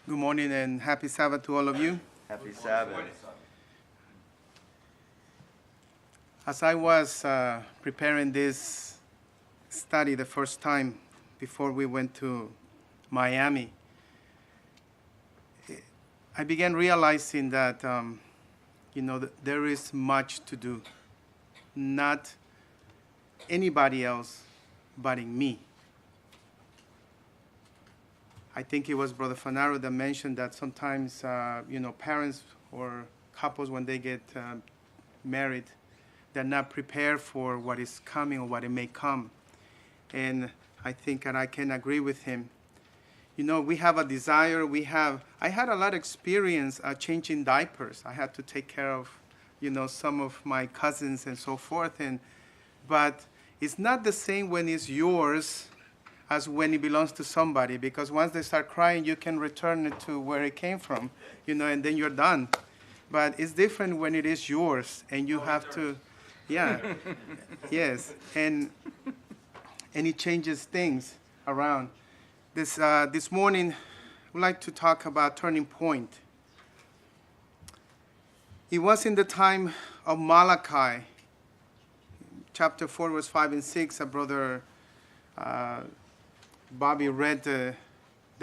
Good morning and happy Sabbath to all of you. Happy Sabbath. As I was preparing this study the first time before we went to Miami, I began realizing that, there is much to do. Not anybody else but in me. I think it was Brother Fanaro that mentioned that sometimes, parents or couples, when they get married, they're not prepared for what is coming or what it may come. And I think, and I can agree with him, we have a desire, I had a lot of experience changing diapers. I had to take care of, some of my cousins and so forth. But it's not the same when it's yours as when it belongs to somebody, because once they start crying, you can return it to where it came from, and then you're done. But it's different when it is yours, and you have to, yes, and it changes things around. This morning, I'd like to talk about turning point. It was in the time of Malachi, chapter 4, verse 5 and 6, a brother Bobby read the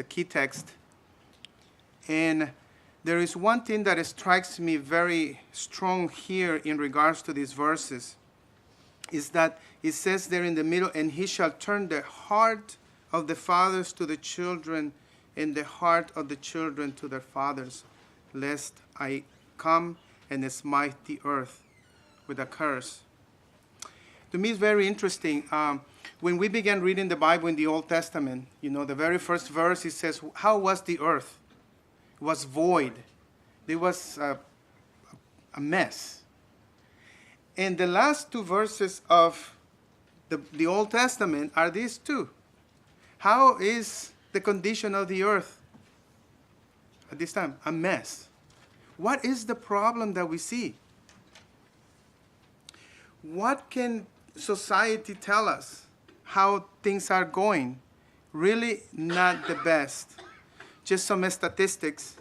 key text. And there is one thing that strikes me very strong here in regards to these verses, is that it says there in the middle, and he shall turn the heart of the fathers to the children, and the heart of the children to their fathers, lest I come and smite the earth with a curse. To me, it's very interesting. When we began reading the Bible in the Old Testament, the very first verse, it says, how was the earth? It was void. It was a mess. And the last two verses of the Old Testament are these two. How is the condition of the earth at this time? A mess. What is the problem that we see? What can society tell us how things are going? Really not the best. Just some statistics.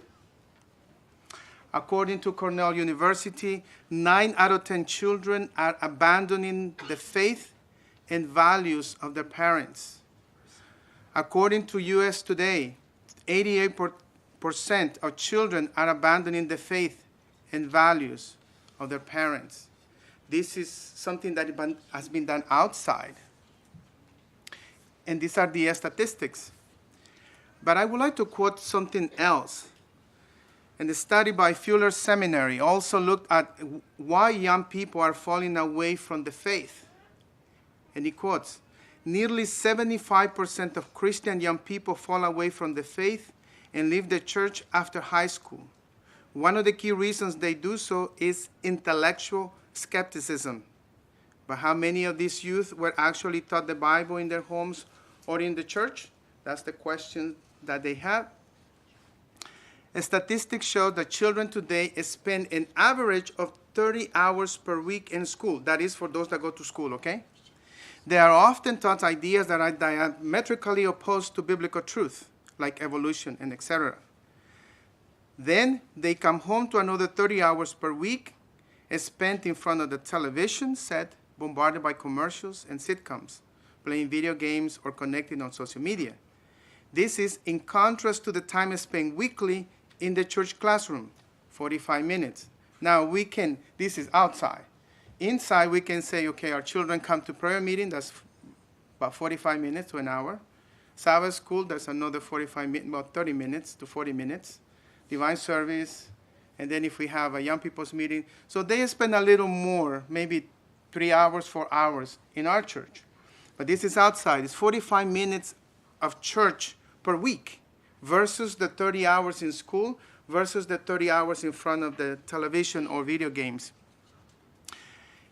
According to Cornell University, 9 out of 10 children are abandoning the faith and values of their parents. According to U.S. Today, 88% of children are abandoning the faith and values of their parents. This is something that has been done outside. And these are the statistics. But I would like to quote something else. And the study by Fuller Seminary also looked at why young people are falling away from the faith. And he quotes, nearly 75% of Christian young people fall away from the faith and leave the church after high school. One of the key reasons they do so is intellectual skepticism. But how many of these youth were actually taught the Bible in their homes or in the church? That's the question that they have. Statistics show that children today spend an average of 30 hours per week in school. That is for those that go to school, okay? They are often taught ideas that are diametrically opposed to biblical truth, like evolution and etc. Then they come home to another 30 hours per week spent in front of the television set, bombarded by commercials and sitcoms, playing video games or connecting on social media. This is in contrast to the time spent weekly in the church classroom, 45 minutes. Now this is outside. Inside we can say, okay, our children come to prayer meeting, that's about 45 minutes to an hour. Sabbath school, there's another 45 minutes, about 30 minutes to 40 minutes. Divine service, and then if we have a young people's meeting. So they spend a little more, maybe 3 hours, 4 hours in our church. But this is outside. It's 45 minutes of church per week versus the 30 hours in school versus the 30 hours in front of the television or video games.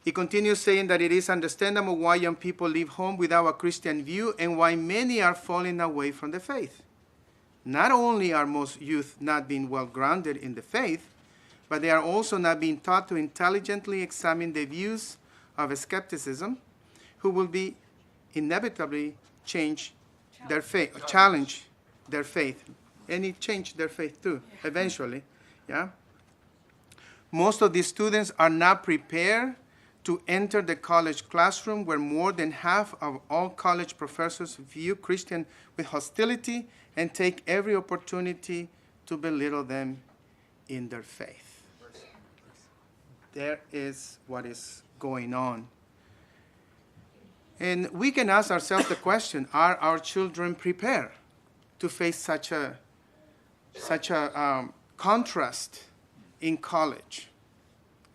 He continues saying that it is understandable why young people leave home without a Christian view and why many are falling away from the faith. Not only are most youth not being well grounded in the faith, but they are also not being taught to intelligently examine the views of skepticism, who will be inevitably challenge their faith. and it changed their faith too, eventually. Yeah. Most of these students are not prepared to enter the college classroom, where more than half of all college professors view Christians with hostility and take every opportunity to belittle them in their faith. There is what is going on. And we can ask ourselves the question, are our children prepared to face such a contrast in college?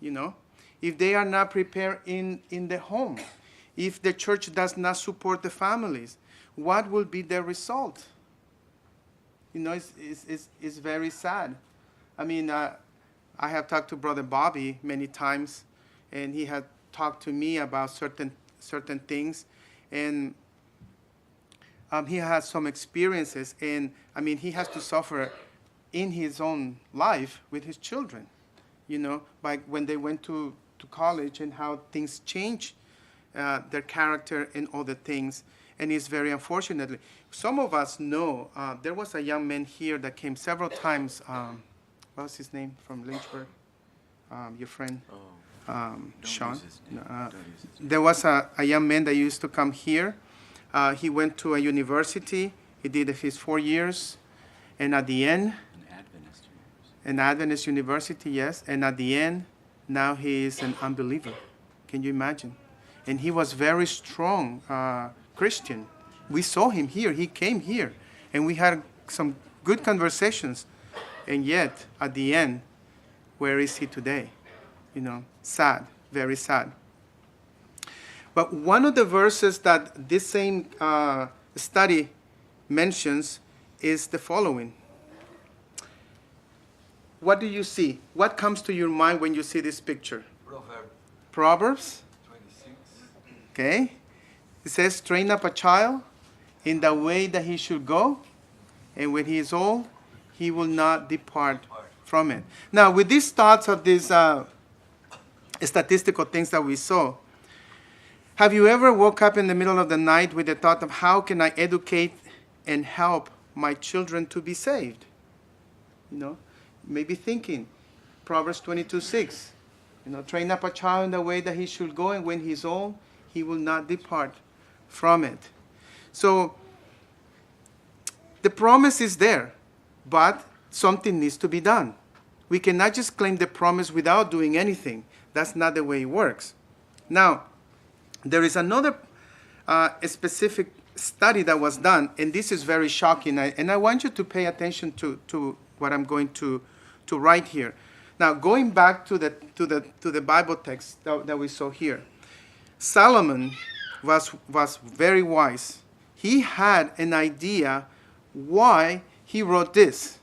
You know, if they are not prepared in the home, if the church does not support the families, what will be the result? You know, it's very sad. I mean, I have talked to Brother Bobby many times, and he had talked to me about certain things, and he has some experiences, and I mean, he has to suffer in his own life with his children, you know, like when they went to college and how things change their character and other things, and it's very unfortunately. Some of us know, there was a young man here that came several times, what's his name, from Lynchburg, your friend? Sean. There was a young man that used to come here. He went to a university. He did his 4 years. And at the end, an Adventist university, yes. And at the end, now he is an unbeliever. Can you imagine? And he was very strong Christian. We saw him here. He came here. And we had some good conversations. And yet, at the end, where is he today? You know, sad, very sad. But one of the verses that this same study mentions is the following. What do you see? What comes to your mind when you see this picture? Proverbs 26. Okay. It says, train up a child in the way that he should go, and when he is old, he will not depart from it. Now, with these thoughts of these statistical things that we saw, have you ever woke up in the middle of the night with the thought of how can I educate and help my children to be saved? You know, maybe thinking, Proverbs 22:6, you know, train up a child in the way that he should go, and when he's old, he will not depart from it. So, the promise is there, but something needs to be done. We cannot just claim the promise without doing anything. That's not the way it works. Now, there is another specific study that was done, and this is very shocking, and I want you to pay attention to what I'm going to write here. Now, going back to the Bible text that we saw here, Solomon was very wise. He had an idea why he wrote this.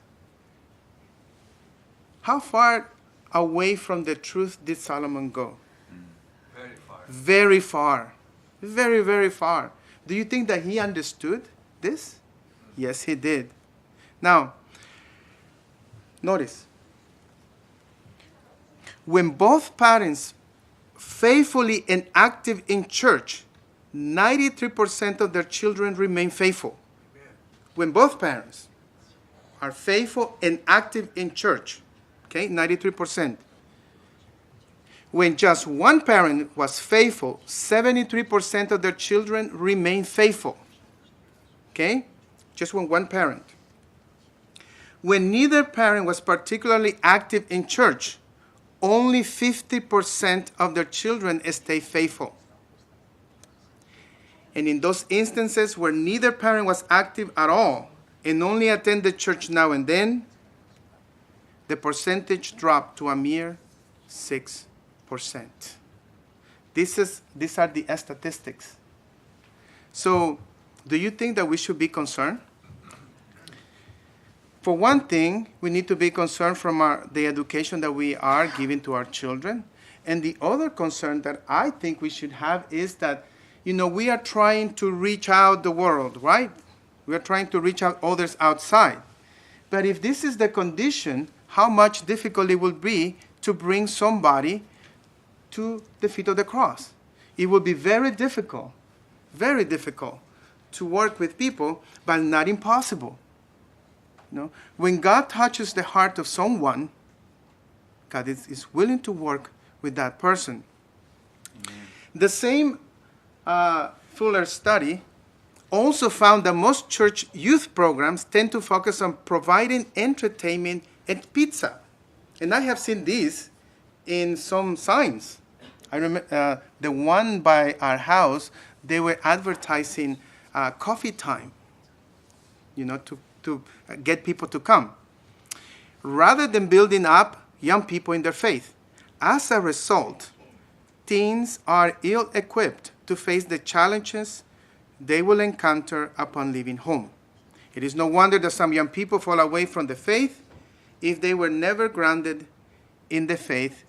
How far away from the truth did Solomon go? Very far. Very far. Very, very far. Do you think that he understood this? Yes, he did. Now, notice. When both parents faithfully and active in church, 93% of their children remain faithful. When both parents are faithful and active in church, okay, 93%. When just one parent was faithful, 73% of their children remain faithful. Okay? Just when one parent. When neither parent was particularly active in church, only 50% of their children stay faithful. And in those instances where neither parent was active at all and only attended church now and then, the percentage dropped to a mere 6%. These are the statistics. So, do you think that we should be concerned? For one thing, we need to be concerned from the education that we are giving to our children. And the other concern that I think we should have is that, you know, we are trying to reach out the world, right? We are trying to reach out others outside. But if this is the condition, how much difficult it will be to bring somebody to the feet of the cross. It will be very difficult to work with people, but not impossible. When God touches the heart of someone, God is willing to work with that person. Amen. The same Fuller study also found that most church youth programs tend to focus on providing entertainment and pizza. And I have seen this in some signs. I remember the one by our house, they were advertising coffee time, to get people to come, rather than building up young people in their faith. As a result, teens are ill-equipped to face the challenges they will encounter upon leaving home. It is no wonder that some young people fall away from the faith if they were never grounded in the faith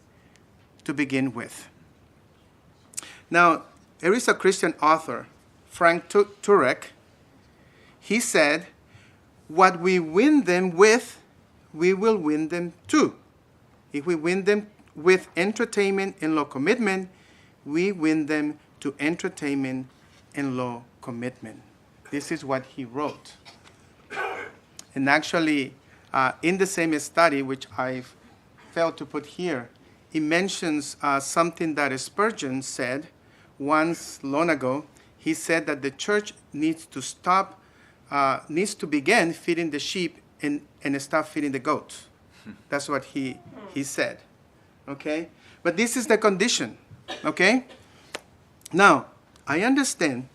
to begin with. Now, there is a Christian author, Frank Turek. He said, "What we win them with, we will win them to. If we win them with entertainment and low commitment, we win them to entertainment and low commitment." This is what he wrote. And actually, in the same study, which I've failed to put here, he mentions something that Spurgeon said once long ago. He said that the church needs to begin feeding the sheep and stop feeding the goats. That's what he said. Okay? But this is the condition. Okay? Now, I understand,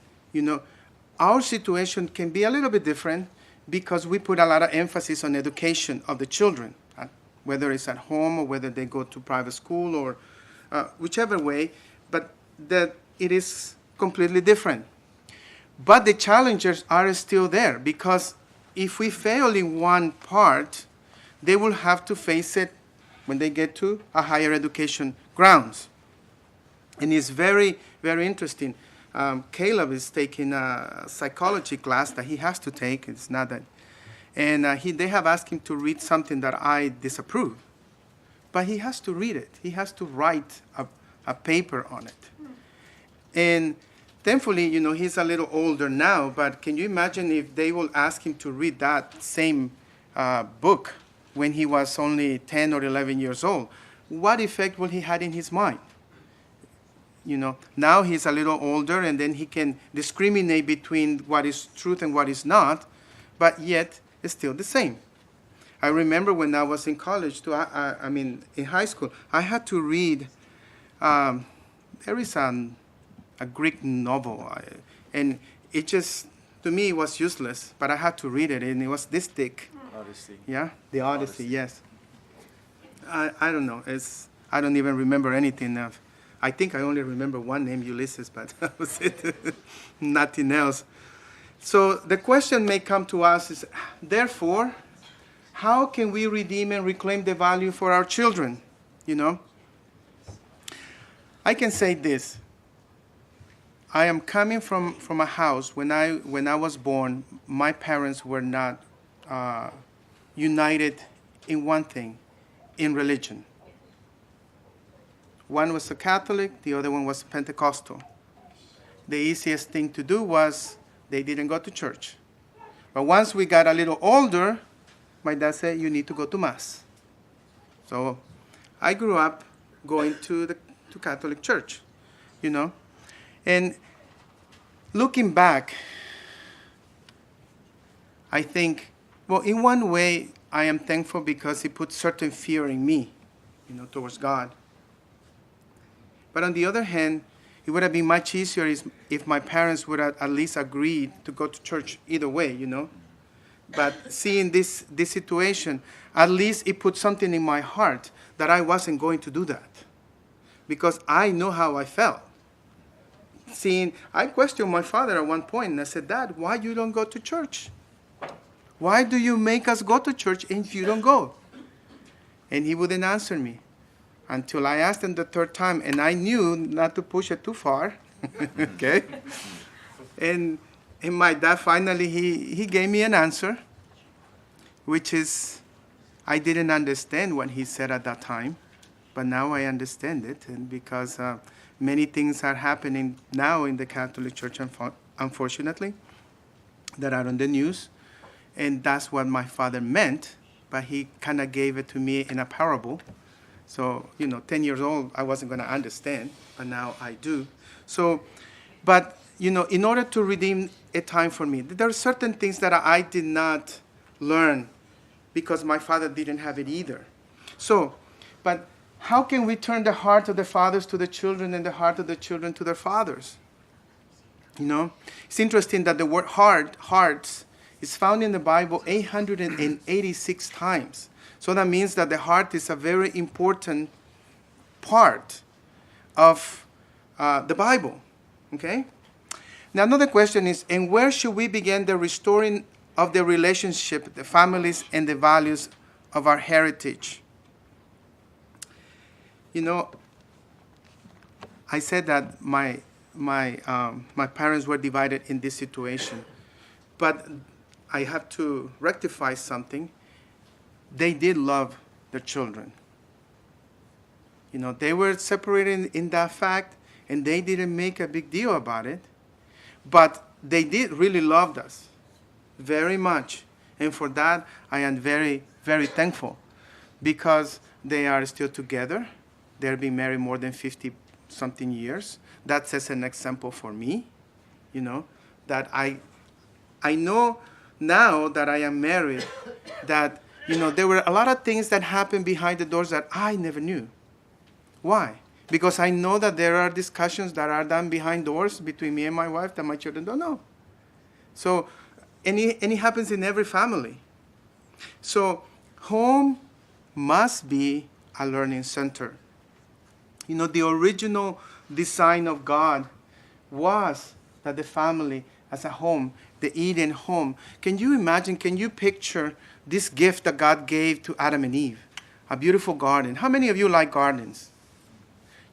our situation can be a little bit different because we put a lot of emphasis on education of the children, whether it's at home or whether they go to private school or whichever way, but that it is completely different. But the challenges are still there because if we fail in one part, they will have to face it when they get to a higher education grounds. And it's very, very interesting. Caleb is taking a psychology class that he has to take. It's not that. And they have asked him to read something that I disapprove. But he has to read it. He has to write a paper on it. And thankfully, he's a little older now, but can you imagine if they will ask him to read that same book when he was only 10 or 11 years old? What effect will he have in his mind? Now he's a little older, and then he can discriminate between what is truth and what is not, but yet it's still the same. I remember when I was in college, in high school, I had to read, there is a Greek novel, and it just, to me, it was useless, but I had to read it, and it was this thick. Odyssey. Yeah, the Odyssey, yes. I don't know. I don't even remember anything of. I think I only remember one name, Ulysses, but that was it. Nothing else. So the question may come to us is, therefore, how can we redeem and reclaim the value for our children? I can say this. I am coming from a house, when I was born, my parents were not united in one thing, in religion. One was a Catholic, the other one was Pentecostal. The easiest thing to do was they didn't go to church. But once we got a little older, my dad said, you need to go to Mass. So I grew up going to Catholic church, And looking back, I think, well, in one way, I am thankful because he put certain fear in me, towards God. But on the other hand, it would have been much easier if my parents would have at least agreed to go to church either way, But seeing this situation, at least it put something in my heart that I wasn't going to do that. Because I know how I felt. I questioned my father at one point, and I said, Dad, why you don't go to church? Why do you make us go to church if you don't go? And he wouldn't answer me until I asked him the third time, and I knew not to push it too far, okay? And my dad finally, he gave me an answer, which is, I didn't understand what he said at that time, but now I understand it, and because many things are happening now in the Catholic Church, unfortunately, that are on the news. And that's what my father meant, but he kind of gave it to me in a parable. So, 10 years old, I wasn't going to understand, but now I do. So, but, in order to redeem a time for me, there are certain things that I did not learn because my father didn't have it either. So, but how can we turn the heart of the fathers to the children and the heart of the children to their fathers? It's interesting that the word hearts, is found in the Bible 886 times. So that means that the heart is a very important part of the Bible. Okay? Now another question is, and where should we begin the restoring of the relationship, the families, and the values of our heritage? I said that my parents were divided in this situation, but I have to rectify something. They did love their children. They were separated in that fact, and they didn't make a big deal about it. But they did really love us very much. And for that, I am very, very thankful, because they are still together. They've been married more than 50-something years. That says an example for me, that I know now that I am married, that, there were a lot of things that happened behind the doors that I never knew. Why? Because I know that there are discussions that are done behind doors between me and my wife that my children don't know. So, and it happens in every family. So, home must be a learning center. The original design of God was that the family as a home, the Eden home. Can you imagine, can you picture this gift that God gave to Adam and Eve? A beautiful garden. How many of you like gardens?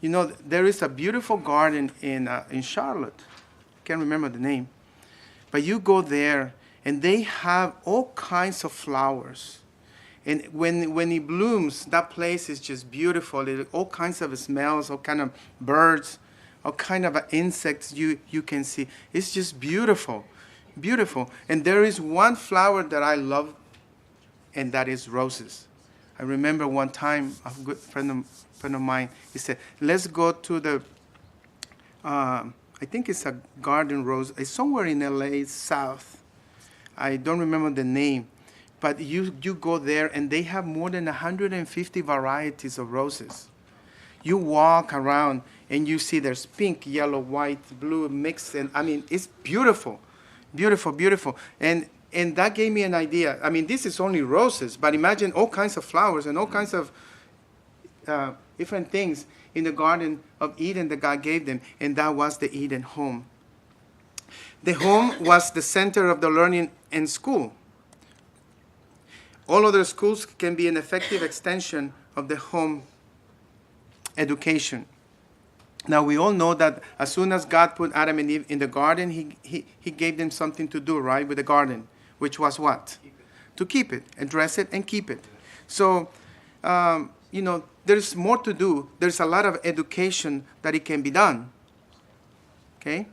There is a beautiful garden in Charlotte. Can't remember the name. But you go there, and they have all kinds of flowers. And when it blooms, that place is just beautiful. All kinds of smells, all kind of birds, all kind of insects you can see. It's just beautiful, beautiful. And there is one flower that I love, and that is roses. I remember one time a good friend of mine, he said, let's go to the, I think it's a garden rose. It's somewhere in LA South. I don't remember the name. But you go there, and they have more than 150 varieties of roses. You walk around, and you see there's pink, yellow, white, blue mixed, and it's beautiful, beautiful, beautiful. And that gave me an idea. This is only roses, but imagine all kinds of flowers and all kinds of different things in the Garden of Eden that God gave them, and that was the Eden home. The home was the center of the learning and school. All other schools can be an effective extension of the home education. Now, we all know that as soon as God put Adam and Eve in the garden, he gave them something to do, right, with the garden, which was what? To keep it, address it, and keep it. So, there's more to do. There's a lot of education that it can be done. Okay?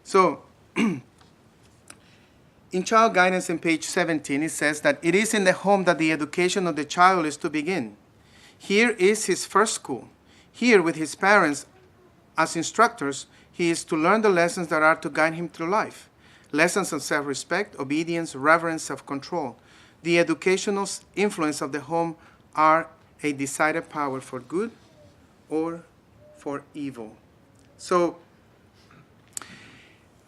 So, in Child Guidance on page 17, it says that it is in the home that the education of the child is to begin. Here is his first school. Here, with his parents as instructors, he is to learn the lessons that are to guide him through life. Lessons of self-respect, obedience, reverence, self-control. The educational influence of the home are a decided power for good or for evil. So,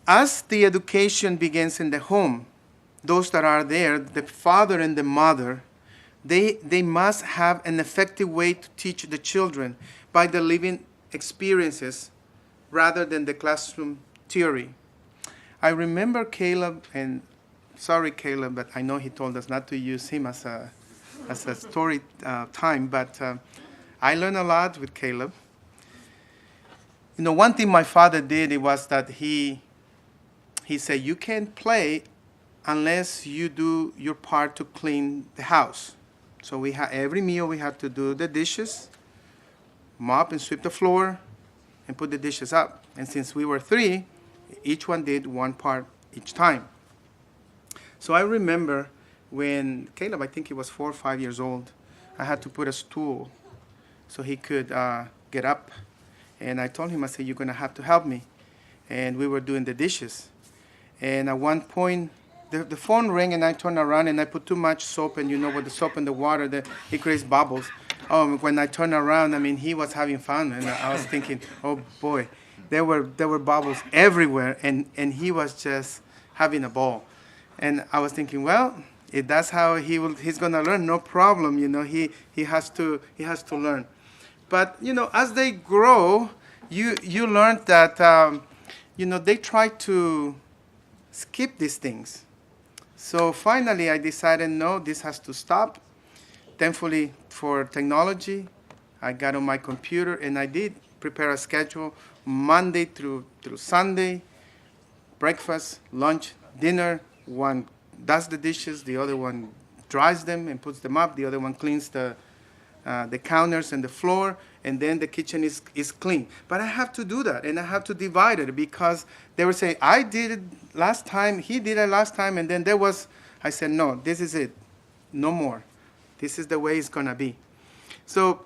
as the education begins in the home, those that are there, the father and the mother, they must have an effective way to teach the children by the living experiences rather than the classroom theory. I remember Caleb, and sorry Caleb, but I know he told us not to use him as a story time, but I learned a lot with Caleb. One thing my father did, it was that he said, you can't play unless you do your part to clean the house. So every meal we had to do the dishes, mop and sweep the floor, and put the dishes up. And since we were 3, each one did one part each time. So I remember when Caleb, I think he was 4 or 5 years old, I had to put a stool so he could get up. And I told him, I said, you're going to have to help me. And we were doing the dishes. And at one point, the phone rang, and I turned around, and I put too much soap, and you know, with the soap and the water, it creates bubbles. When I turned around, I mean, he was having fun, and I was thinking, oh boy, there were bubbles everywhere, and he was just having a ball. And I was thinking, well, if that's how he's gonna learn, no problem. You know, he has to learn. But you know, as they grow, you learn that you know, they try to skip these things. So finally, I decided, no, this has to stop. Thankfully for technology, I got on my computer and I did prepare a schedule Monday through Sunday, breakfast, lunch, dinner. One does the dishes, the other one dries them and puts them up, the other one cleans the counters and the floor, and then the kitchen is clean. But I have to do that, and I have to divide it, because they would say, I did it last time, he did it last time, and then I said, no, this is it, no more. This is the way it's gonna be. So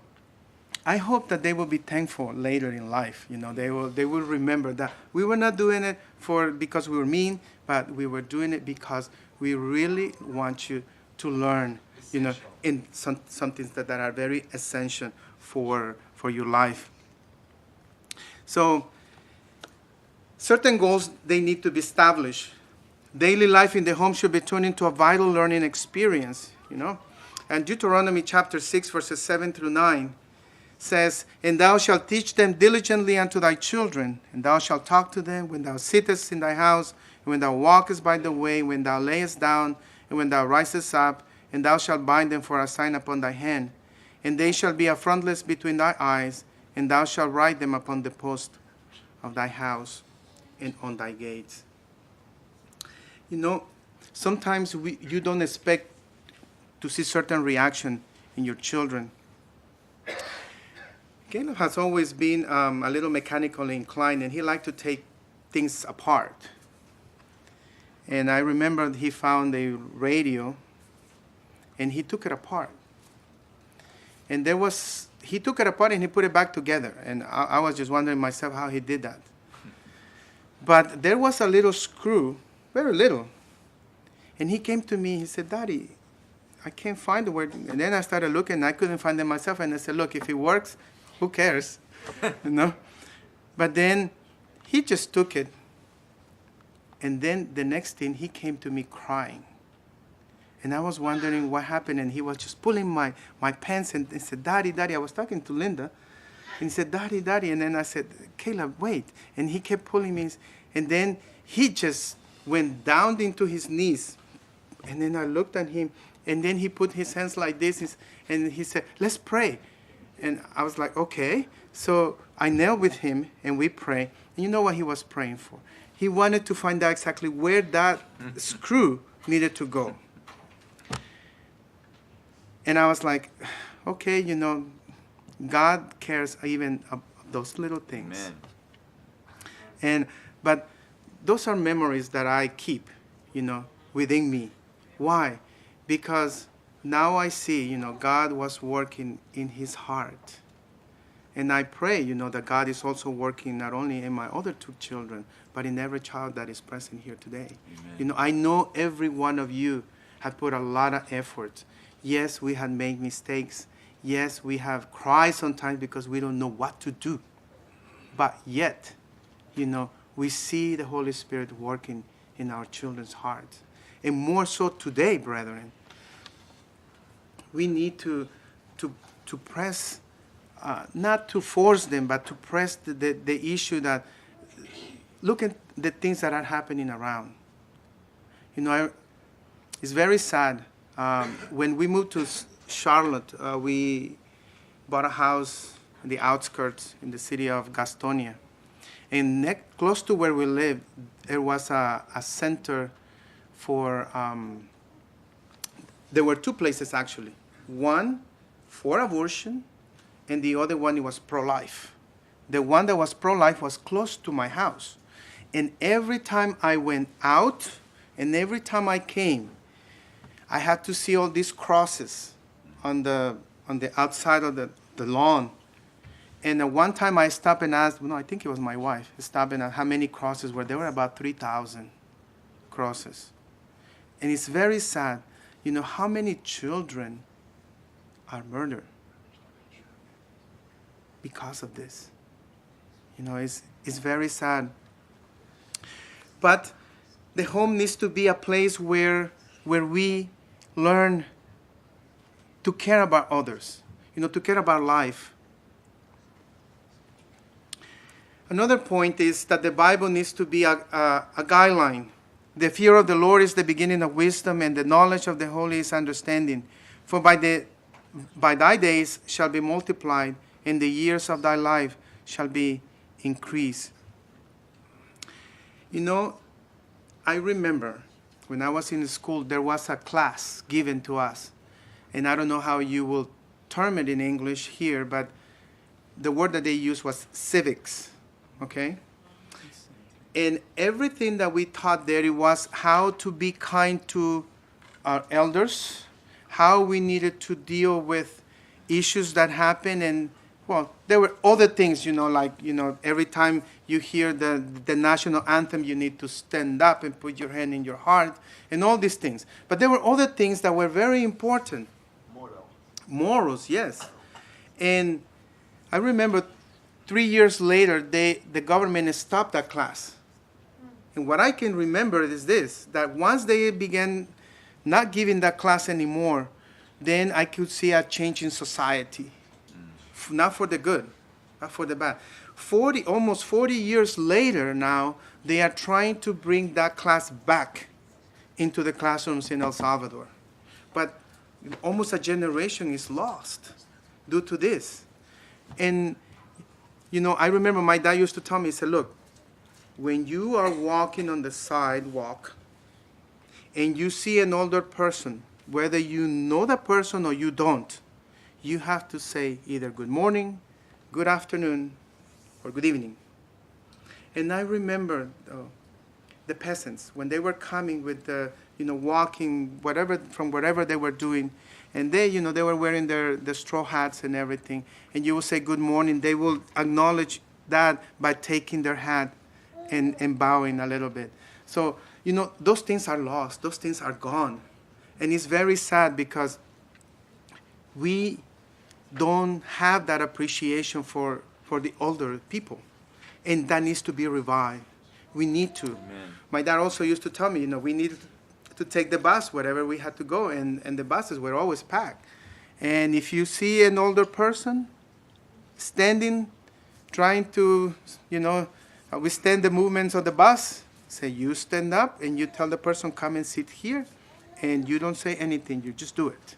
I hope that they will be thankful later in life. You know, they will remember that we were not doing it because we were mean, but we were doing it because we really want you to learn, you know, in some things that are very essential for your life. So certain goals, they need to be established. Daily life in the home should be turned into a vital learning experience, you know. And Deuteronomy chapter 6, verses 7 through 9 says, and thou shalt teach them diligently unto thy children, and thou shalt talk to them when thou sittest in thy house, and when thou walkest by the way, when thou layest down, and when thou risest up, and thou shalt bind them for a sign upon thy hand. And they shall be a frontlets between thy eyes, and thou shalt write them upon the post of thy house and on thy gates. You know, sometimes you don't expect to see certain reaction in your children. Caleb has always been a little mechanically inclined, and he liked to take things apart. And I remember he found a radio, and he took it apart. And he took it apart and he put it back together. And I was just wondering myself how he did that. But there was a little screw, very little. And he came to me, he said, Daddy, I can't find the word. And then I started looking, and I couldn't find it myself. And I said, look, if it works, who cares? You know? But then he just took it. And then the next thing, he came to me crying. And I was wondering what happened. And he was just pulling my pants and said, Daddy, Daddy. I was talking to Linda. And he said, Daddy, Daddy. And then I said, Caleb, wait. And he kept pulling me. And then he just went down into his knees. And then I looked at him. And then he put his hands like this. And he said, let's pray. And I was like, okay. So I knelt with him and we prayed. And you know what he was praying for? He wanted to find out exactly where that screw needed to go. And I was like, okay, you know, God cares even of those little things. Amen. But those are memories that I keep, you know, within me. Why? Because now I see, you know, God was working in his heart. And I pray, you know, that God is also working not only in my other two children, but in every child that is present here today. Amen. You know, I know every one of you have put a lot of effort. Yes, we have made mistakes. Yes, we have cried sometimes because we don't know what to do. But yet, you know, we see the Holy Spirit working in our children's hearts. And more so today, brethren, we need to press, not to force them, but to press the issue that, look at the things that are happening around. You know, it's very sad. When we moved to Charlotte, we bought a house in the outskirts in the city of Gastonia. And close to where we lived, there was a center for, there were two places actually. One for abortion, and the other one, it was pro-life. The one that was pro-life was close to my house. And every time I went out, and every time I came, I had to see all these crosses on the outside of the lawn. And one time I stopped and asked, no, I think it was my wife, stopped and asked how many crosses were there. Were about 3,000 crosses. And it's very sad. You know, how many children are murdered because of this? You know, it's very sad. But the home needs to be a place where we learn to care about others, you know, to care about life. Another point is that the Bible needs to be a guideline. The fear of the Lord is the beginning of wisdom, and the knowledge of the holy is understanding. For by thy days shall be multiplied, and the years of thy life shall be increased. You know, I remember when I was in school, there was a class given to us. And I don't know how you will term it in English here, but the word that they used was civics, okay? And everything that we taught there, it was how to be kind to our elders, how we needed to deal with issues that happen. And, well, there were other things, you know, like, you know, every time you hear the national anthem, you need to stand up and put your hand in your heart and all these things. But there were other things that were very important. Morals, yes. And I remember 3 years later, the government stopped that class. And what I can remember is this, that once they began not giving that class anymore, then I could see a change in society. Not for the good, not for the bad. Almost 40 years later now, they are trying to bring that class back into the classrooms in El Salvador. But almost a generation is lost due to this. And, you know, I remember my dad used to tell me, he said, look, when you are walking on the sidewalk and you see an older person, whether you know the person or you don't, you have to say either good morning, good afternoon, or good evening. And I remember the peasants, when they were coming with the, you know, walking, from whatever they were doing, and they, you know, they were wearing their straw hats and everything, and you will say good morning, they will acknowledge that by taking their hat and bowing a little bit. So, you know, those things are lost, those things are gone. And it's very sad because we don't have that appreciation for the older people. And that needs to be revived. We need to. Amen. My dad also used to tell me, you know, we needed to take the bus wherever we had to go, and the buses were always packed. And if you see an older person standing, trying to, you know, withstand the movements of the bus, say you stand up and you tell the person, come and sit here, and you don't say anything, you just do it.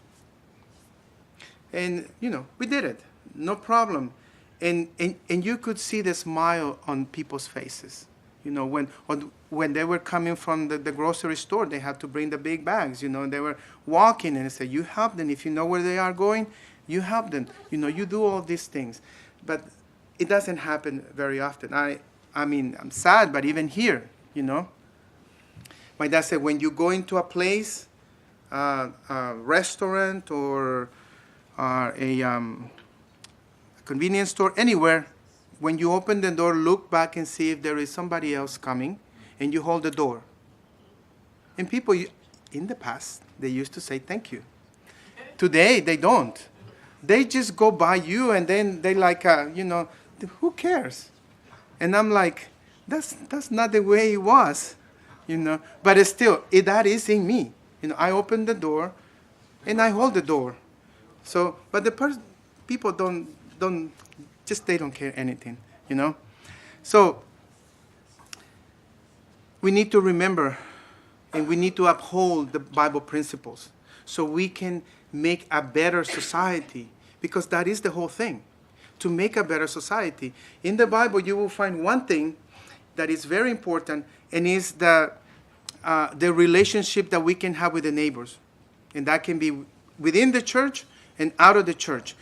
And, you know, we did it, no problem. And you could see the smile on people's faces. You know, when they were coming from the grocery store, they had to bring the big bags, you know, and they were walking, and I said, you help them. If you know where they are going, you help them. You know, you do all these things. But it doesn't happen very often. I mean, I'm sad, but even here, you know. My dad said, when you go into a place, a restaurant or a convenience store, anywhere, when you open the door, look back and see if there is somebody else coming, and you hold the door. And people, in the past, they used to say thank you. Today, they don't. They just go by you, and then they like, you know, who cares? And I'm like, that's not the way it was, you know. But it's still, that is in me. You know, I open the door, and I hold the door. So, but the people don't they don't care anything, you know. So we need to remember, and we need to uphold the Bible principles so we can make a better society, because that is the whole thing, to make a better society. In the Bible, you will find one thing that is very important, and is the relationship that we can have with the neighbors. And that can be within the church and out of the church.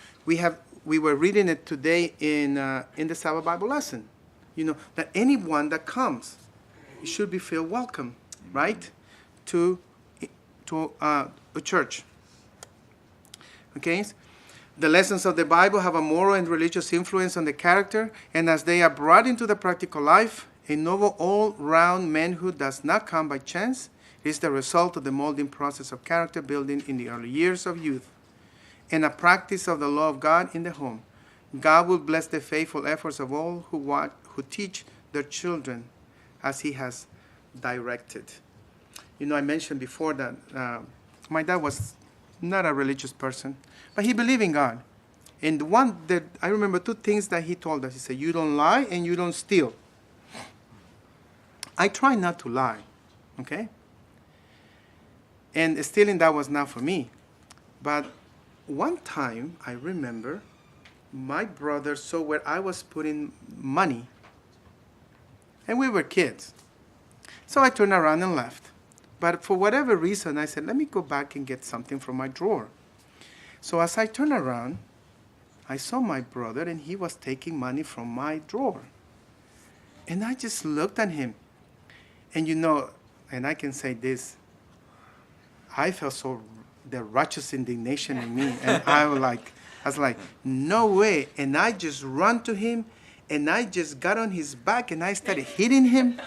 We were reading it today in the Sabbath Bible lesson. You know, that anyone that comes should be feel welcome, right? To a church. Okay? The lessons of the Bible have a moral and religious influence on the character, and as they are brought into the practical life, a noble all-round manhood does not come by chance. It is the result of the molding process of character building in the early years of youth and a practice of the law of God in the home. God will bless the faithful efforts of all who teach their children as he has directed. You know, I mentioned before that my dad was not a religious person, but he believed in God. And I remember two things that he told us. He said, you don't lie and you don't steal. I try not to lie, okay? And stealing, that was not for me. But one time, I remember, my brother saw where I was putting money. And we were kids. So I turned around and left. But for whatever reason, I said, let me go back and get something from my drawer. So as I turned around, I saw my brother, and he was taking money from my drawer. And I just looked at him. And you know, and I can say this, I felt the righteous indignation in me. And I was like, no way. And I just ran to him, and I just got on his back, and I started hitting him.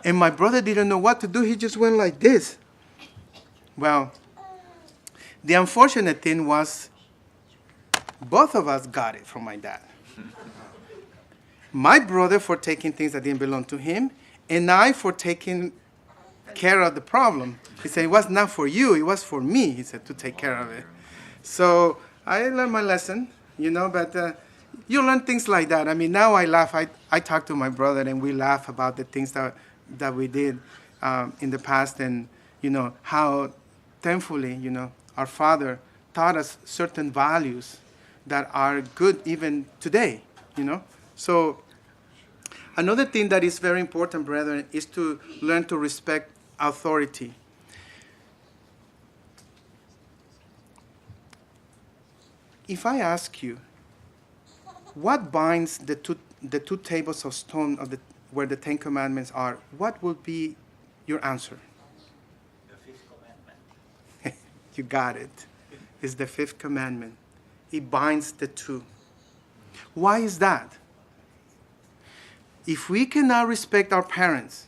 And my brother didn't know what to do. He just went like this. Well, the unfortunate thing was both of us got it from my dad. My brother for taking things that didn't belong to him, and I for taking care of the problem. He said, it was not for you, it was for me, he said, to take care of it. So I learned my lesson, you know, but you learn things like that. I mean, now I laugh. I talk to my brother, and we laugh about the things that we did in the past, and, you know, how thankfully, you know, our Father taught us certain values that are good even today, you know. So another thing that is very important, brethren, is to learn to respect authority. If I ask you, what binds the two tables of stone where the Ten Commandments are, what will be your answer? The fifth commandment. You got it. It's the fifth commandment. It binds the two. Why is that? If we cannot respect our parents,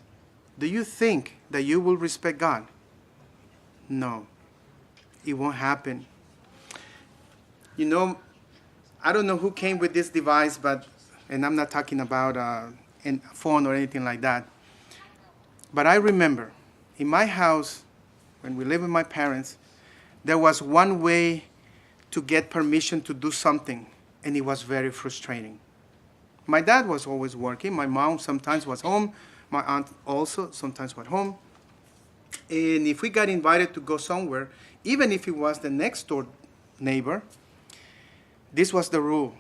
do you think that you will respect God? No. It won't happen. You know, I don't know who came with this device, and I'm not talking about a phone or anything like that. But I remember in my house, when we lived with my parents, there was one way to get permission to do something, and it was very frustrating. My dad was always working. My mom sometimes was home. My aunt also sometimes was home. And if we got invited to go somewhere, even if it was the next door neighbor, this was the rule.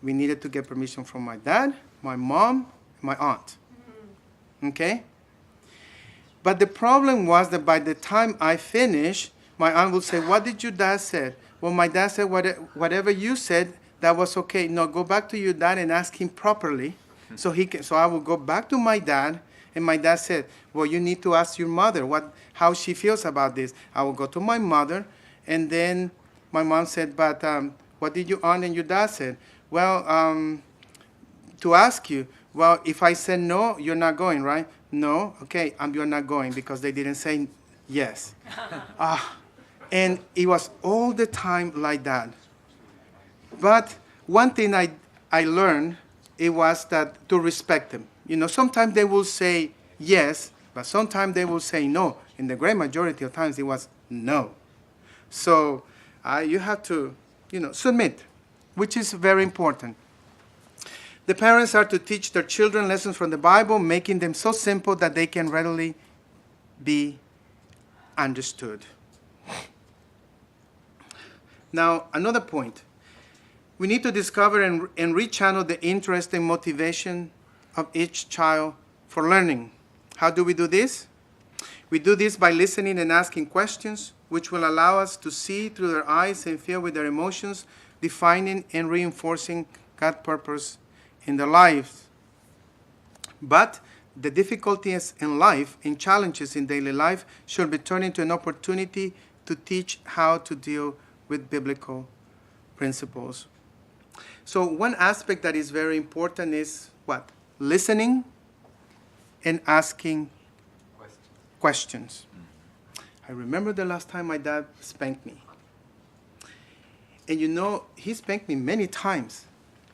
We needed to get permission from my dad, my mom, my aunt. Okay? But the problem was that by the time I finished, my aunt would say, what did your dad say? Well, my dad said, whatever you said, that was okay. No, go back to your dad and ask him properly. So I would go back to my dad, and my dad said, well, you need to ask your mother how she feels about this. I will go to my mother, and then my mom said, but what did your aunt and your dad say? Well, to ask you, well, if I said no, you're not going, right? No, okay, you're not going because they didn't say yes. And it was all the time like that. But one thing I learned, it was that to respect them. You know, sometimes they will say yes, but sometimes they will say no. In the great majority of times, it was no. So you have to, you know, submit, which is very important. The parents are to teach their children lessons from the Bible, making them so simple that they can readily be understood. Now, another point. We need to discover and rechannel the interest and motivation of each child for learning. How do we do this? We do this by listening and asking questions, which will allow us to see through their eyes and feel with their emotions, defining and reinforcing God's purpose in their lives. But the difficulties in life and challenges in daily life should be turned into an opportunity to teach how to deal with biblical principles. So one aspect that is very important is what? Listening and asking questions. I remember the last time my dad spanked me. And you know, he spanked me many times,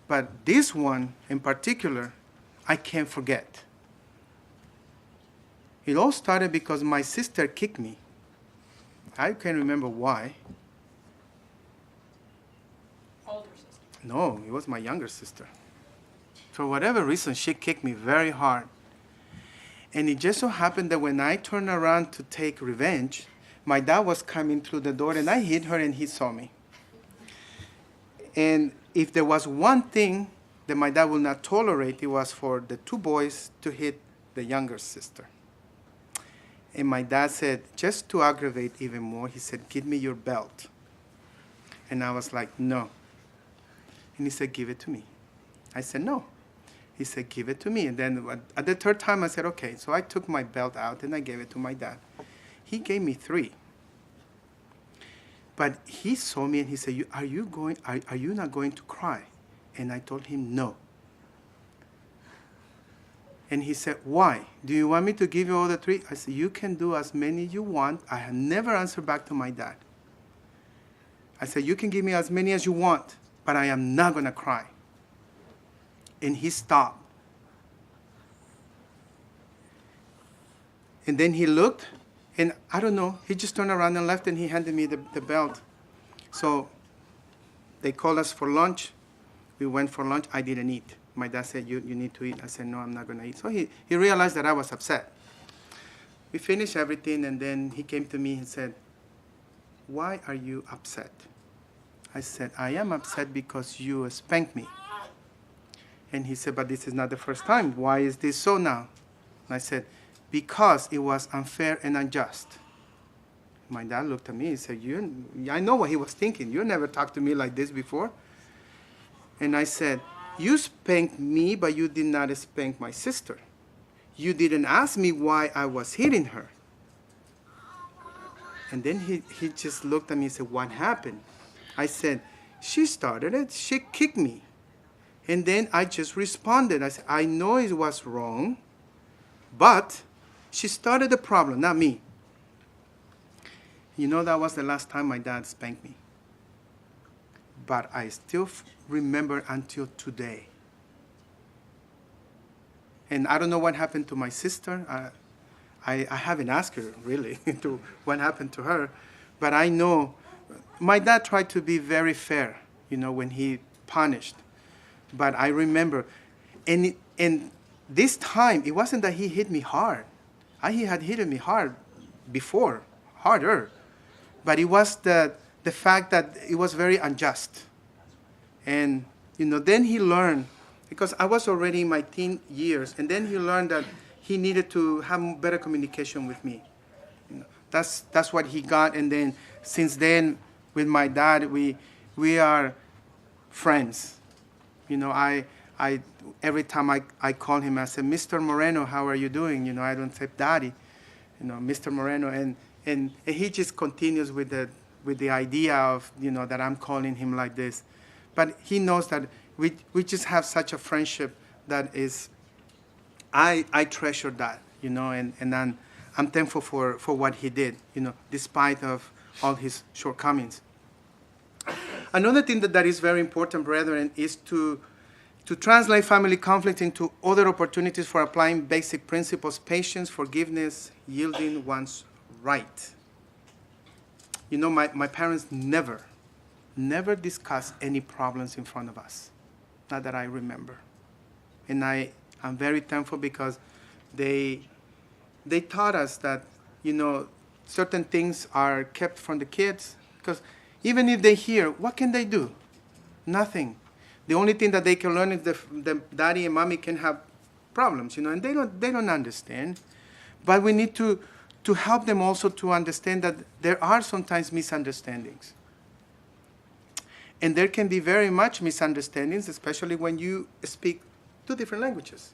but this one in particular, I can't forget. It all started because my sister kicked me. I can't remember why. Older sister. No, it was my younger sister. For whatever reason, she kicked me very hard. And it just so happened that when I turned around to take revenge, my dad was coming through the door and I hit her and he saw me. And if there was one thing that my dad would not tolerate, it was for the two boys to hit the younger sister. And my dad said, just to aggravate even more, he said, give me your belt. And I was like, no. And he said, give it to me. I said, no. He said, give it to me. And then at the third time, I said, okay. So I took my belt out and I gave it to my dad. He gave me 3. But he saw me and he said, are you not going to cry? And I told him, no. And he said, why? Do you want me to give you all the 3? I said, you can do as many you want. I have never answered back to my dad. I said, you can give me as many as you want, but I am not going to cry. And he stopped. And then he looked, and I don't know, he just turned around and left, and he handed me the belt. So they called us for lunch. We went for lunch. I didn't eat. My dad said, you need to eat. I said, no, I'm not going to eat. So he realized that I was upset. We finished everything, and then he came to me and said, why are you upset? I said, I am upset because you spanked me. And he said, but this is not the first time. Why is this so now? And I said, because it was unfair and unjust. My dad looked at me and said, I know what he was thinking. You never talked to me like this before. And I said, you spanked me, but you did not spank my sister. You didn't ask me why I was hitting her. And then he just looked at me and said, what happened? I said, she started it. She kicked me. And then I just responded. I said, I know it was wrong, but she started the problem, not me. You know, that was the last time my dad spanked me. But I still remember until today. And I don't know what happened to my sister. I haven't asked her, really, to what happened to her. But I know my dad tried to be very fair, you know, when he punished. But I remember, and this time, it wasn't that he hit me hard. He had hit me hard before, harder. But it was the fact that it was very unjust. And, you know, then he learned, because I was already in my teen years, and then he learned that he needed to have better communication with me. You know, that's what he got. And then since then, with my dad, we are friends. You know, I every time I call him, I say, Mr. Moreno, how are you doing? You know, I don't say Daddy, you know, Mr. Moreno. And he just continues with the idea of, you know, that I'm calling him like this. But he knows that we just have such a friendship that is, I treasure that, you know, and I'm thankful for what he did, you know, despite of all his shortcomings. Another thing that is very important, brethren, is to translate family conflict into other opportunities for applying basic principles: patience, forgiveness, yielding one's right. You know, my parents never discussed any problems in front of us, not that I remember. And I'm very thankful because they taught us that, you know, certain things are kept from the kids, because even if they hear, what can they do? Nothing. The only thing that they can learn is the daddy and mommy can have problems, you know, and they don't understand. But we need to help them also to understand that there are sometimes misunderstandings. And there can be very much misunderstandings, especially when you speak 2 different languages,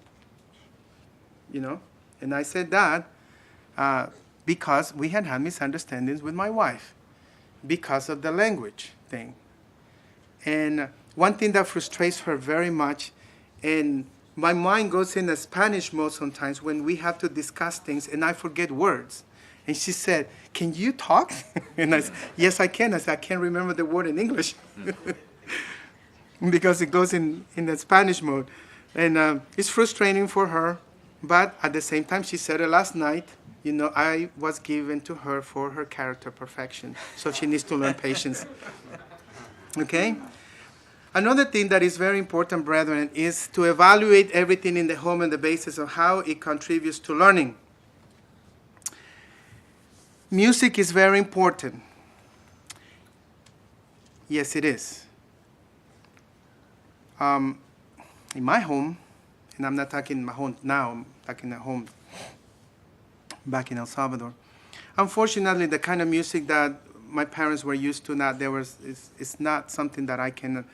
you know. And I said that because we had misunderstandings with my wife. because of the language thing. And one thing that frustrates her very much, and my mind goes in a Spanish mode sometimes when we have to discuss things and I forget words. And she said, "Can you talk?" And I said, "Yes, I can." I said, "I can't remember the word in English." Because it goes in the Spanish mode. And it's frustrating for her. But at the same time, she said it last night, I was given to her for her character perfection. So she needs to learn patience. Okay? Another thing that is very important, brethren, is to evaluate everything in the home on the basis of how it contributes to learning. Music is very important. Yes, it is. In my home, and I'm not talking my home now, I'm talking at home back in El Salvador. Unfortunately, the kind of music that my parents were used to, it's not something that I can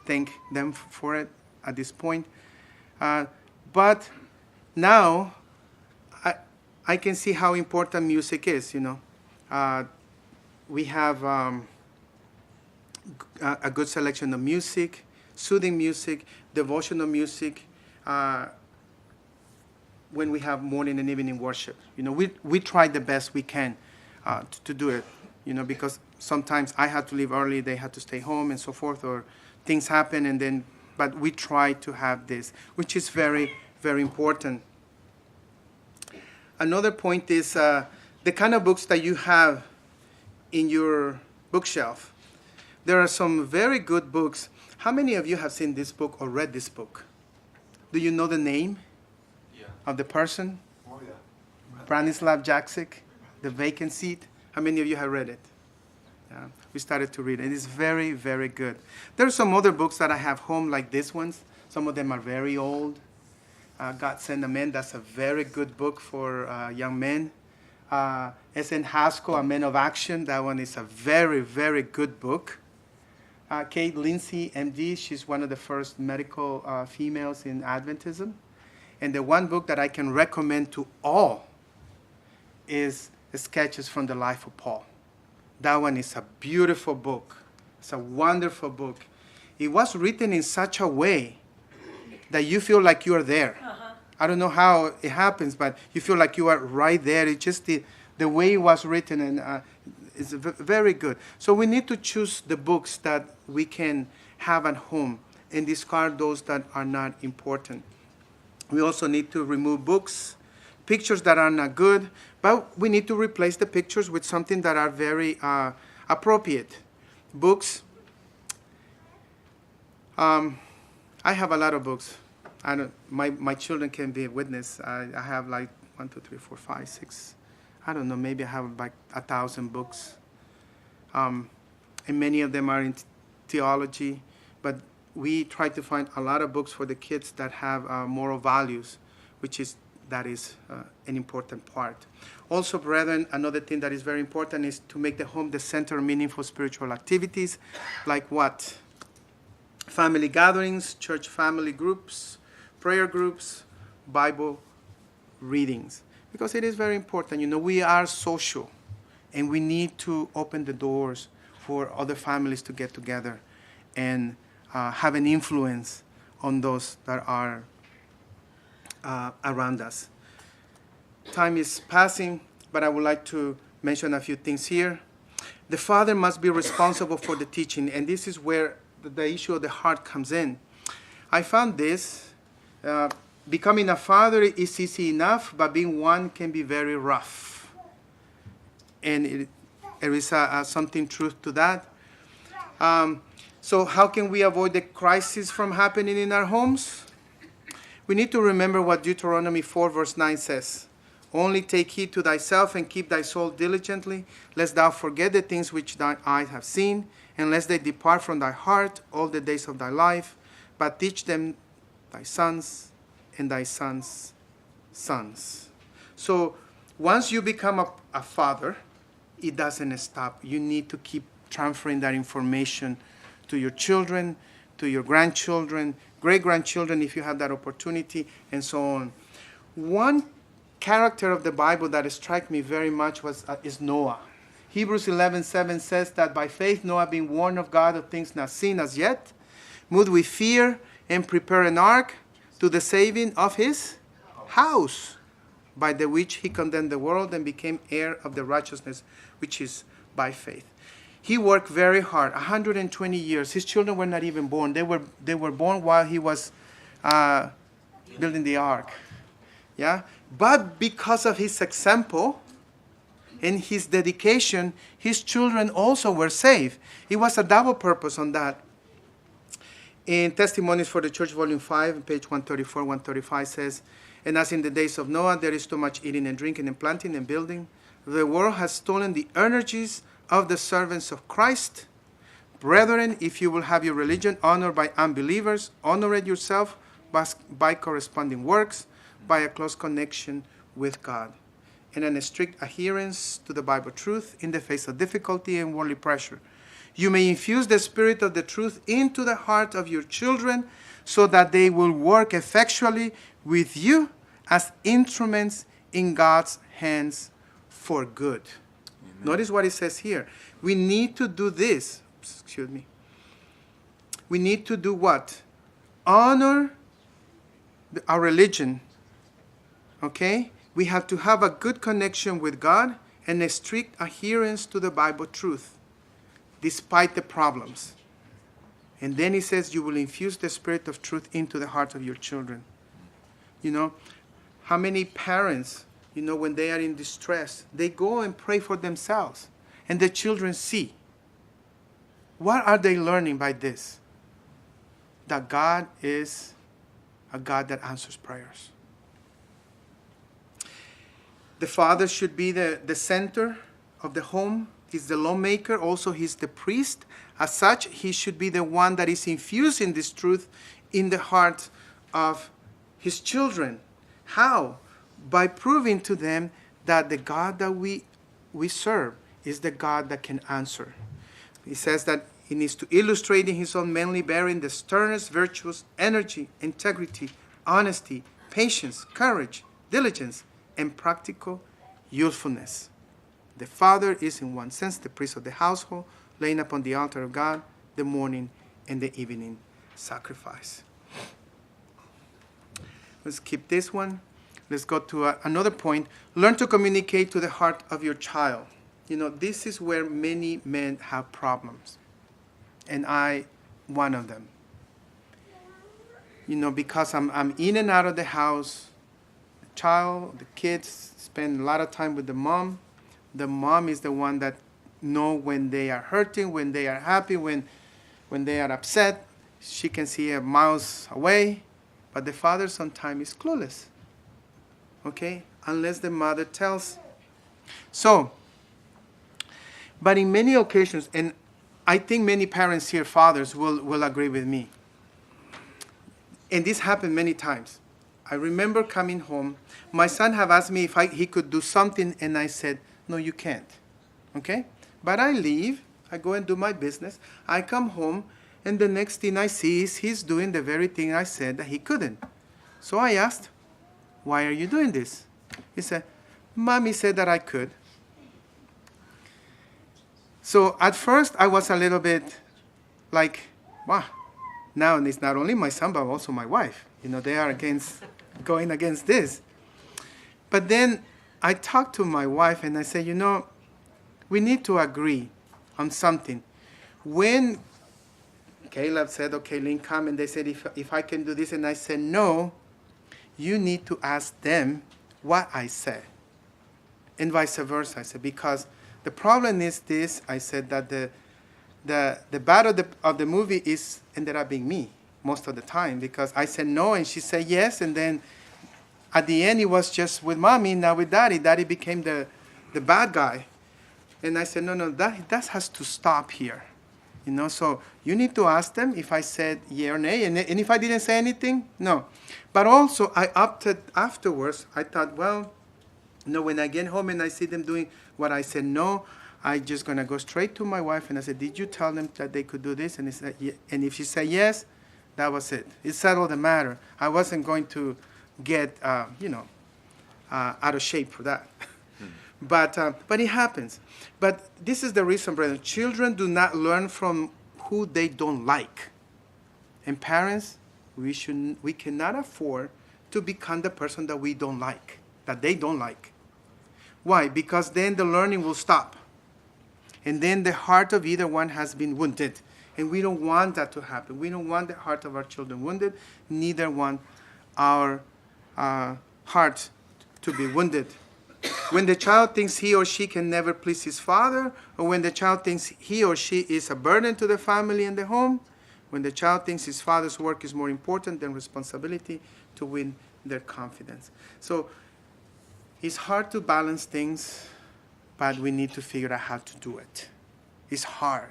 thank them for it at this point. But now, I can see how important music is, We have a good selection of music, soothing music, devotional music, when we have morning and evening worship. We try the best we can to do it, because sometimes I had to leave early, they had to stay home and so forth, or things happen, but we try to have this, which is very, very important. Another point is the kind of books that you have in your bookshelf. There are some very good books. How many of you have seen this book or read this book? Do you know the name of the person? Oh, yeah. Branislav Jaksic, The Vacant Seat. How many of you have read it? Yeah, we started to read it. It's very, very good. There are some other books that I have home, like these ones. Some of them are very old. God Send a Man, that's a very good book for young men. S.N. Haskell, A Man of Action, that one is a very, very good book. Kate Lindsay, M.D., she's one of the first medical females in Adventism. And the one book that I can recommend to all is Sketches from the Life of Paul. That one is a beautiful book. It's a wonderful book. It was written in such a way that you feel like you are there. Uh-huh. I don't know how it happens, but you feel like you are right there. It's just the way it was written, and it's very good. So we need to choose the books that we can have at home and discard those that are not important. We also need to remove books, pictures that are not good, but we need to replace the pictures with something that are very appropriate. Books. I have a lot of books. My children can be a witness. I have like 1, 2, 3, 4, 5, 6. I don't know. Maybe I have like 1,000 books, and many of them are in theology. But we try to find a lot of books for the kids that have moral values, that is an important part. Also, brethren, another thing that is very important is to make the home the center of meaningful spiritual activities, like what? Family gatherings, church family groups, prayer groups, Bible readings. Because it is very important. We are social, and we need to open the doors for other families to get together and have an influence on those that are around us. Time is passing, but I would like to mention a few things here. The father must be responsible for the teaching, and this is where the issue of the heart comes in. I found this. Becoming a father is easy enough, but being one can be very rough. And there is something truth to that. So how can we avoid the crisis from happening in our homes? We need to remember what Deuteronomy 4 verse 9 says. Only take heed to thyself and keep thy soul diligently, lest thou forget the things which thine eyes have seen, and lest they depart from thy heart all the days of thy life, but teach them thy sons and thy sons' sons. So once you become a father, it doesn't stop. You need to keep transferring that information to your children, to your grandchildren, great-grandchildren if you have that opportunity, and so on. One character of the Bible that struck me very much is Noah. Hebrews 11:7 says that by faith Noah, being warned of God of things not seen as yet, moved with fear and prepared an ark to the saving of his house, by the which he condemned the world and became heir of the righteousness which is by faith. He worked very hard, 120 years. His children were not even born. They were born while he was building the ark. Yeah? But because of his example and his dedication, his children also were saved. It was a double purpose on that. In Testimonies for the Church, Volume 5, page 134, 135 says, and as in the days of Noah, there is too much eating and drinking and planting and building. The world has stolen the energies of the servants of Christ. Brethren, if you will have your religion honored by unbelievers, honor it yourself by corresponding works, by a close connection with God, and a strict adherence to the Bible truth in the face of difficulty and worldly pressure. You may infuse the spirit of the truth into the heart of your children so that they will work effectually with you as instruments in God's hands for good. Amen. Notice what it says here. We need to do this. Excuse me. We need to do what? Honor our religion. Okay? We have to have a good connection with God and a strict adherence to the Bible truth, despite the problems. And then he says you will infuse the spirit of truth into the heart of your children. You know, how many parents, you know, when they are in distress, they go and pray for themselves, and the children see. What are they learning by this? That God is a God that answers prayers. The father should be the center of the home. He's the lawmaker. Also, he's the priest. As such, he should be the one that is infusing this truth in the heart of his children. How? By proving to them that the God that we serve is the God that can answer. He says that he needs to illustrate in his own manly bearing the sternest virtues, energy, integrity, honesty, patience, courage, diligence, and practical usefulness. The father is, in one sense, the priest of the household, laying upon the altar of God the morning and the evening sacrifice. Let's keep this one. Let's go to another point. Learn to communicate to the heart of your child. You know, this is where many men have problems. And I, one of them. You know, because I'm in and out of the house. The child, the kids spend a lot of time with the mom. The mom is the one that knows when they are hurting, when they are happy, when they are upset. She can see a miles away. But the father sometimes is clueless. Okay? Unless the mother tells. So, but in many occasions, and I think many parents here, fathers, will agree with me. And this happened many times. I remember coming home. My son have asked me if he could do something, and I said, no, you can't. Okay? But I leave. I go and do my business. I come home, and the next thing I see is he's doing the very thing I said that he couldn't. So I asked, why are you doing this? He said, Mommy said that I could. So at first I was a little bit like, wow. Now it's not only my son, but also my wife. You know, they are going against this. But then I talked to my wife and I said, you know, we need to agree on something. When Caleb said, okay, Lynn, come, and they said, if I can do this, and I said, no, you need to ask them what I said. And vice versa, I said, because the problem is this, I said, that the bad of the movie ended up being me most of the time, because I said no, and she said yes, and then at the end, it was just with Mommy, now with Daddy. Daddy became the bad guy. And I said, no, that has to stop here. You know, so you need to ask them if I said yeah or nay. And if I didn't say anything, no. But also, I opted afterwards. I thought, well, no, when I get home and I see them doing what I said no, I'm just going to go straight to my wife. And I said, did you tell them that they could do this? And, said, yeah. And if she said yes, that was it. It settled the matter. I wasn't going to get, out of shape for that. But it happens. But this is the reason, brethren. Children do not learn from who they don't like. And parents, we cannot afford to become the person that we don't like, that they don't like. Why? Because then the learning will stop. And then the heart of either one has been wounded. And we don't want that to happen. We don't want the heart of our children wounded. Neither want our heart to be wounded. When the child thinks he or she can never please his father, or when the child thinks he or she is a burden to the family and the home, when the child thinks his father's work is more important than responsibility, to win their confidence. So it's hard to balance things, but we need to figure out how to do it. It's hard.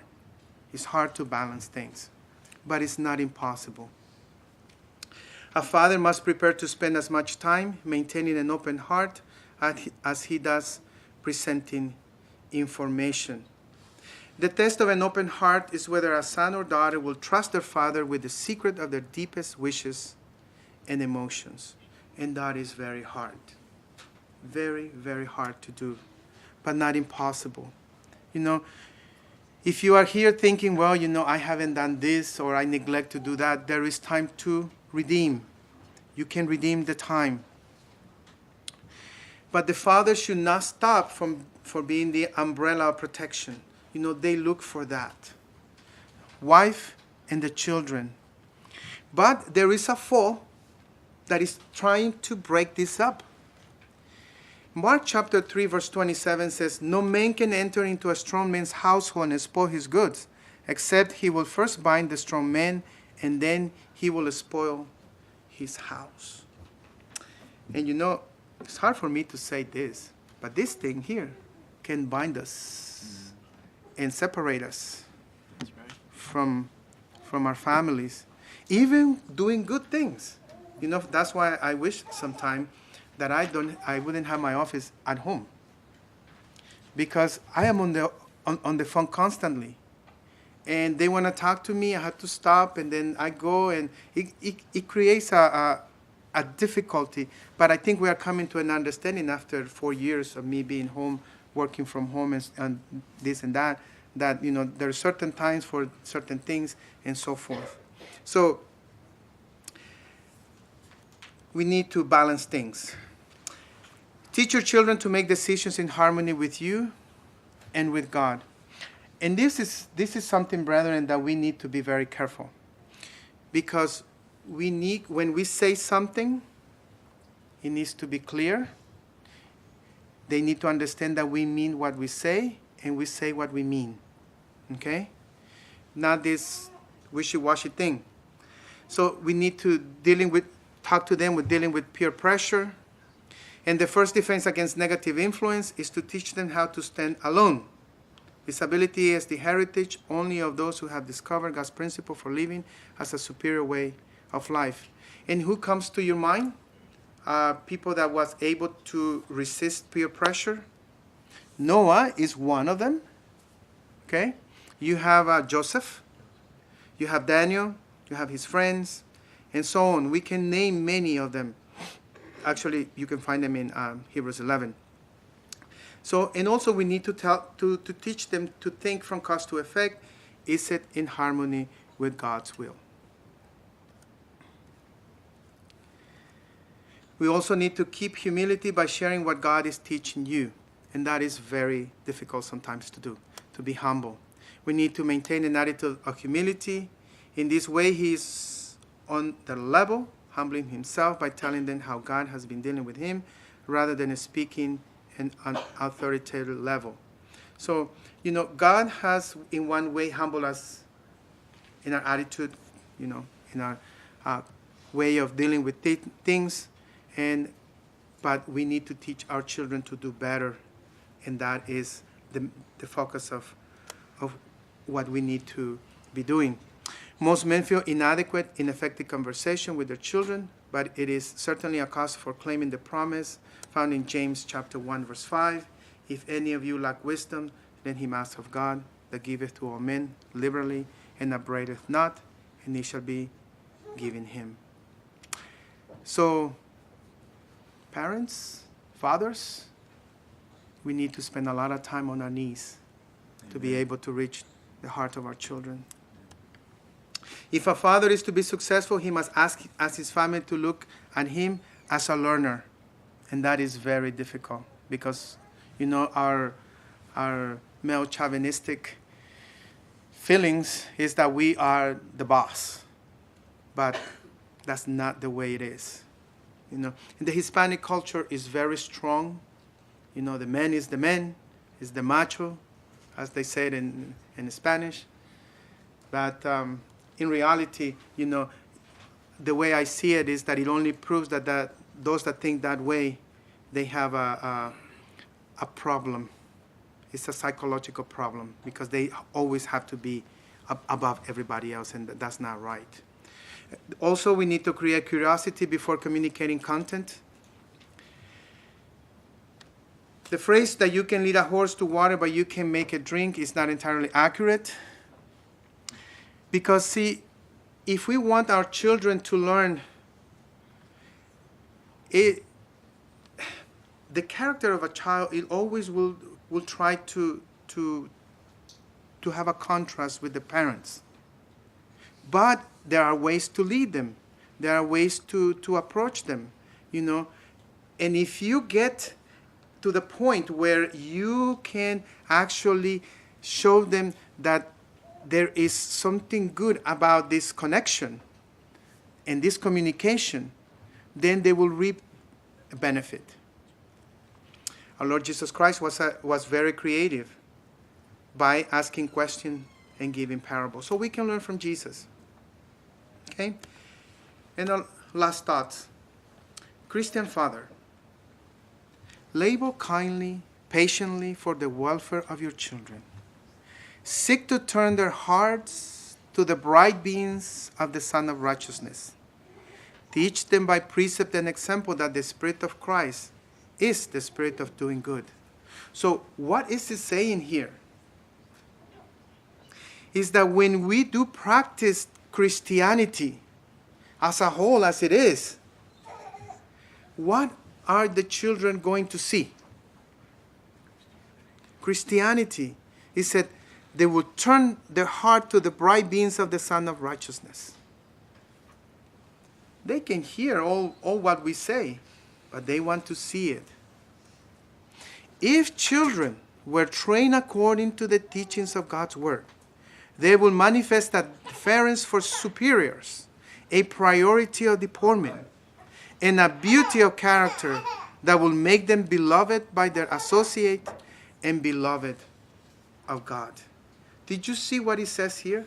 It's hard to balance things, but it's not impossible. A father must prepare to spend as much time maintaining an open heart as he does presenting information. The test of an open heart is whether a son or daughter will trust their father with the secret of their deepest wishes and emotions. And that is very hard. Very, very hard to do, but not impossible. If you are here thinking, well, I haven't done this or I neglect to do that, there is time to redeem. You can redeem the time. But the father should not stop for being the umbrella of protection. They look for that. Wife and the children. But there is a foe that is trying to break this up. Mark chapter 3 verse 27 says, "No man can enter into a strong man's household and spoil his goods, except he will first bind the strong man, and then he will spoil his house." And it's hard for me to say this, but this thing here can bind us and separate us from our families, even doing good things. That's why I wish sometime that I wouldn't have my office at home, because I am on the phone constantly, and they want to talk to me. I have to stop, and then I go, and it creates a difficulty. But I think we are coming to an understanding after 4 years of me being home, working from home, and this and that there are certain times for certain things and so forth. So we need to balance things. Teach your children to make decisions in harmony with you and with God. And this is something, brethren, that we need to be very careful. Because when we say something, it needs to be clear. They need to understand that we mean what we say, and we say what we mean. Okay? Not this wishy-washy thing. So we need to talk to them with dealing with peer pressure. And the first defense against negative influence is to teach them how to stand alone. Disability is the heritage only of those who have discovered God's principle for living as a superior way of life. And who comes to your mind? People that was able to resist peer pressure. Noah is one of them. Okay? You have Joseph. You have Daniel. You have his friends. And so on. We can name many of them. Actually, you can find them in Hebrews 11. So, and also we need to teach them to think from cause to effect. Is it in harmony with God's will? We also need to keep humility by sharing what God is teaching you. And that is very difficult sometimes to do, to be humble. We need to maintain an attitude of humility. In this way, he is on their level, humbling himself by telling them how God has been dealing with him, rather than speaking in an authoritative level. So, God has in one way humbled us in our attitude, in our way of dealing with things, but we need to teach our children to do better, and that is the focus of what we need to be doing. Most men feel inadequate in effective conversation with their children, but it is certainly a cause for claiming the promise found in James chapter 1, verse 5. If any of you lack wisdom, let him ask of God, that giveth to all men liberally, and upbraideth not, and it shall be given him. So, parents, fathers, we need to spend a lot of time on our knees to be able to reach the heart of our children. If a father is to be successful, he must ask his family to look at him as a learner. And that is very difficult because, our male chauvinistic feelings is that we are the boss. But that's not the way it is. And the Hispanic culture is very strong. The man is the man, is the macho, as they say it in Spanish. But in reality, the way I see it is that it only proves that those that think that way, they have a problem. It's a psychological problem because they always have to be above everybody else, and that's not right. Also, we need to create curiosity before communicating content. The phrase that you can lead a horse to water, but you can make it drink is not entirely accurate. Because, see, if we want our children to learn, the character of a child, it always will try to have a contrast with the parents. But there are ways to lead them. There are ways to approach them, And if you get to the point where you can actually show them that there is something good about this connection and this communication, then they will reap a benefit. Our Lord Jesus Christ was very creative by asking questions and giving parables. So we can learn from Jesus. Okay? And our last thoughts. Christian father, labor kindly, patiently for the welfare of your children. Seek to turn their hearts to the bright beams of the Son of Righteousness. Teach them by precept and example that the Spirit of Christ is the spirit of doing good. So what is it saying here? Is that when we do practice Christianity as a whole, as it is, what are the children going to see? Christianity, he said, they will turn their heart to the bright beams of the Son of Righteousness. They can hear all what we say, but they want to see it. If children were trained according to the teachings of God's Word, they will manifest a deference for superiors, a priority of deportment, and a beauty of character that will make them beloved by their associate and beloved of God. Did you see what it says here?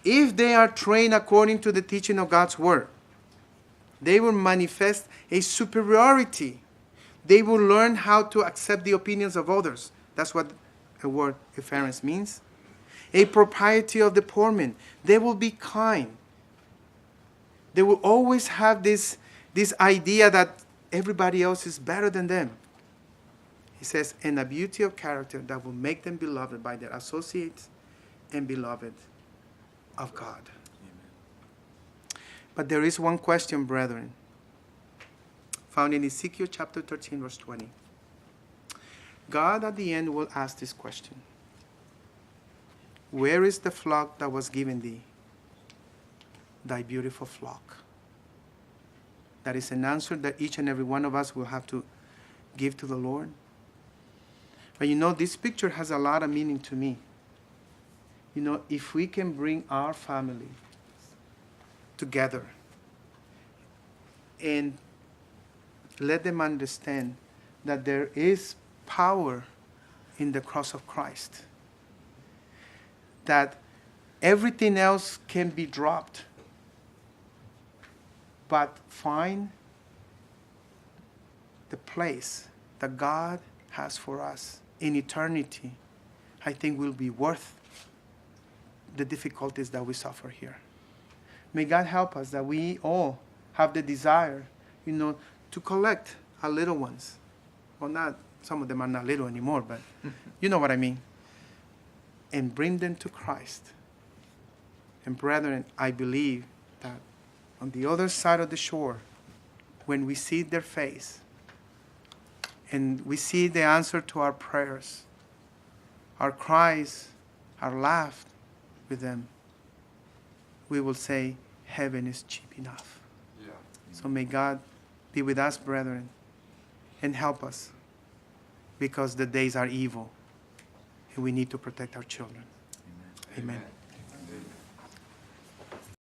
If they are trained according to the teaching of God's Word, they will manifest a superiority. They will learn how to accept the opinions of others. That's what the word deference means. A propriety of deportment. They will be kind. They will always have this idea that everybody else is better than them. He says, and a beauty of character that will make them beloved by their associates and beloved of God. Amen. But there is one question, brethren, found in Ezekiel chapter 13, verse 20. God at the end will ask this question. Where is the flock that was given thee? Thy beautiful flock. That is an answer that each and every one of us will have to give to the Lord. But this picture has a lot of meaning to me. If we can bring our family together and let them understand that there is power in the cross of Christ, that everything else can be dropped, but find the place that God has for us in eternity, I think will be worth the difficulties that we suffer here. May God help us that we all have the desire, to collect our little ones. Well, some of them are not little anymore, but you know what I mean. And bring them to Christ. And brethren, I believe that on the other side of the shore, when we see their face and we see the answer to our prayers, our cries, our laugh with them, we will say, heaven is cheap enough. Yeah. So may God be with us, brethren, and help us, because the days are evil, and we need to protect our children. Amen. Amen.